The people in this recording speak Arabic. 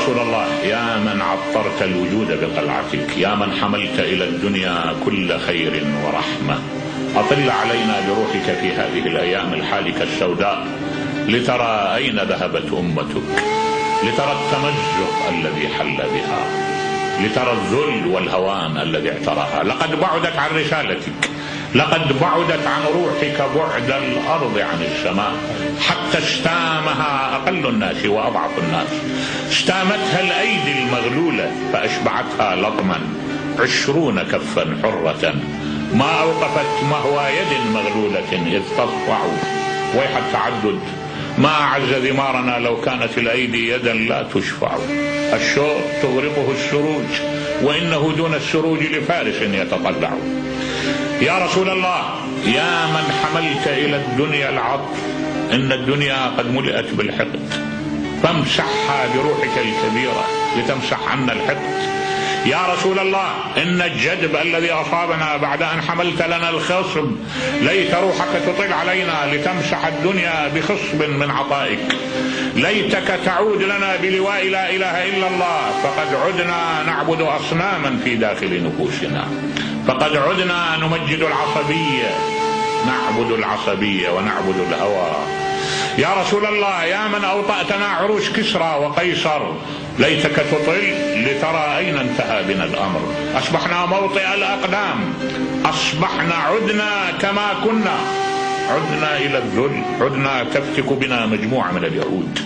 رسول الله يا من عطرت الوجود بقلعتك، يا من حملت إلى الدنيا كل خير ورحمة، أطل علينا بروحك في هذه الأيام الحالكة السوداء لترى أين ذهبت أمتك، لترى التمزق الذي حل بها، لترى الذل والهوان الذي اعتراها. لقد بعدت عن رسالتك، لقد بعدت عن روحك بعد الأرض عن السماء، حتى استامها أقل الناس وأضعف الناس، استامتها الأيدي المغلولة فأشبعتها لطما 20 كفا حرة، ما أوقفت مهوى يد مغلولة إذ تطفع ويح التعدد، ما أعز ثمارنا لو كانت الأيدي يدا لا تشفع. الشوق تغرقه السروج وإنه دون السروج لفارس يتطلع. يا رسول الله يا من حملت إلى الدنيا العطف، إن الدنيا قد ملئت بالحقد، فامسحها بروحك الكبيرة لتمسح عنا الحقد. يا رسول الله إن الجدب الذي أصابنا بعد أن حملت لنا الخصب، ليت روحك تطل علينا لتمسح الدنيا بخصب من عطائك، ليتك تعود لنا بلواء لا إله إلا الله، فقد عدنا نعبد أصناما في داخل نفوسنا، فقد عدنا نمجد العصبية، نعبد العصبية ونعبد الهوى. يا رسول الله يا من أوطأتنا عروش كسرى وقيصر، ليتك تطل لترى أين انتهى بنا الأمر. أصبحنا موطئ الأقدام، أصبحنا عدنا كما كنا، عدنا إلى الذل، عدنا تفتك بنا مجموعة من اليهود.